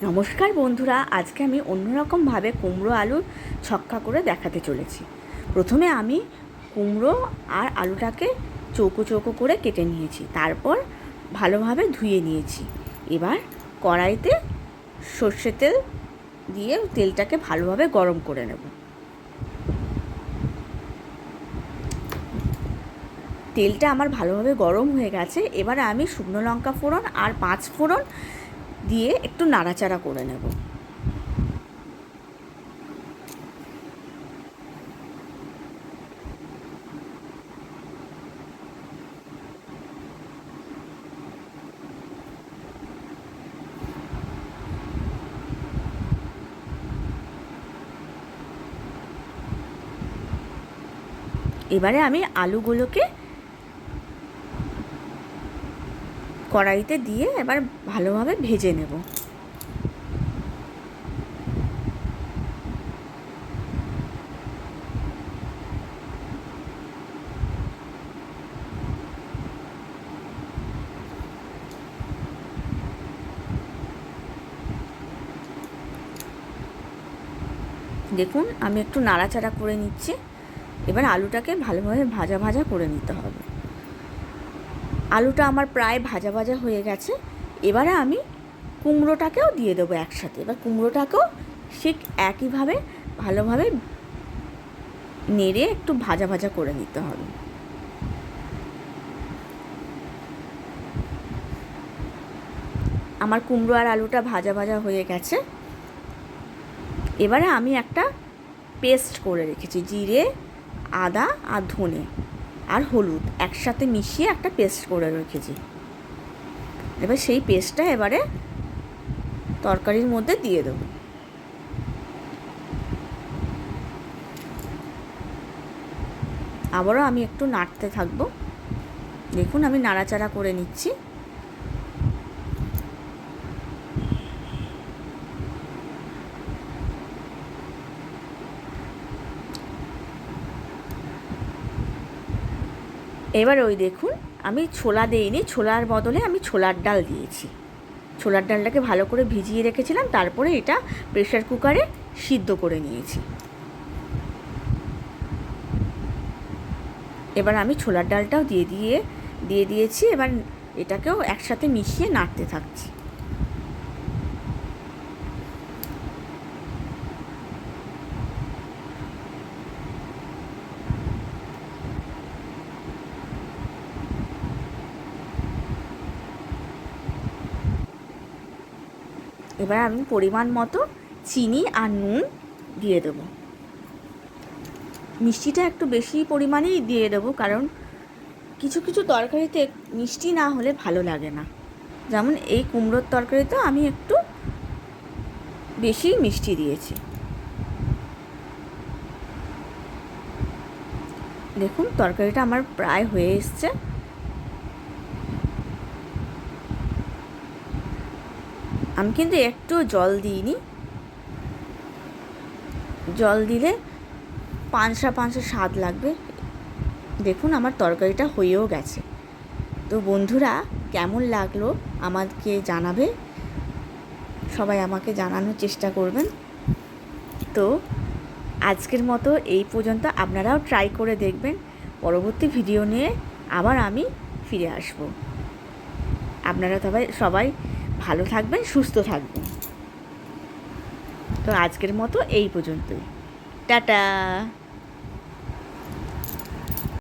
নমস্কার বন্ধুরা, আজকে আমি অন্যরকমভাবে কুমড়ো আলুর ছক্কা করে দেখাতে চলেছি। প্রথমে আমি কুমড়ো আর আলুটাকে চৌকো চৌকো করে কেটে নিয়েছি, তারপর ভালোভাবে ধুয়ে নিয়েছি। এবার কড়াইতে সর্ষের তেল দিয়ে তেলটাকে ভালোভাবে গরম করে নেব। তেলটা আমার ভালোভাবে গরম হয়ে গেছে। এবারে আমি শুকনো লঙ্কা ফোড়ন আর 5 ফোড়ন দিয়ে একটু নাড়াচাড়া করে নেব। এবারে আমি আলুগুলোকে কড়াইতে দিয়ে এবার ভালোভাবে ভেজে নেব। দেখুন, আমি একটু নাড়াচাড়া করে নিচ্ছি। এবার আলুটাকে ভালোভাবে ভাজা ভাজা করে নিতে হবে। আলুটা আমার প্রায় ভাজা ভাজা হয়ে গেছে। এবারে আমি কুমড়োটাকেও দিয়ে দেবো একসাথে। এবার কুমড়োটাকেও ঠিক একইভাবে ভালোভাবে নেড়ে একটু ভাজা ভাজা করে নিতে হবে। আমার কুমড়ো আর আলুটা ভাজা ভাজা হয়ে গেছে। এবারে আমি একটা পেস্ট করে রেখেছি, জিরে, আদা আর ধনে আর হলুদ একসাথে মিশিয়ে একটা পেস্ট করে রেখেছি। এবার সেই পেস্টটা এবারে তরকারির মধ্যে দিয়ে দেবো। আবারও আমি একটু নাড়তে থাকবো। দেখুন, আমি নাড়াচাড়া করে নিচ্ছি। এবার ওই দেখুন, আমি ছোলা দিইনি, ছোলার বদলে আমি ছোলার ডাল দিয়েছি। ছোলার ডালটাকে ভালো করে ভিজিয়ে রেখেছিলাম, তারপরে এটা প্রেসার কুকারে সিদ্ধ করে নিয়েছি। এবার আমি ছোলার ডালটাও দিয়ে দিয়েছি। এবার এটাকেও একসাথে মিশিয়ে নাড়তে থাকছি। এবার আমি পরিমাণ মতো চিনি আর নুন দিয়ে দেবো। মিষ্টিটা একটু বেশি পরিমাণেই দিয়ে দেবো, কারণ কিছু কিছু তরকারিতে মিষ্টি না হলে ভালো লাগে না। যেমন এই কুমড়োর তরকারিতে আমি একটু বেশি মিষ্টি দিয়েছি। দেখুন, তরকারিটা আমার প্রায় হয়ে এসছে। আমি কিন্তু একটু জল দিইনি। জল দিলে পানসা পানসা স্বাদ লাগবে। দেখুন, আমার তরকারিটা হয়েও গেছে। তো বন্ধুরা, কেমন লাগলো আমাকে জানাবে। সবাই আমাকে জানানোর চেষ্টা করবেন। তো আজকের মতো এই পর্যন্ত। আপনারাও ট্রাই করে দেখবেন। পরবর্তী ভিডিও নিয়ে আবার আমি ফিরে আসব। আপনারা সবাই ভালো থাকবেন, সুস্থ থাকবেন। তো আজকের মতো এই পর্যন্তই। টাটা।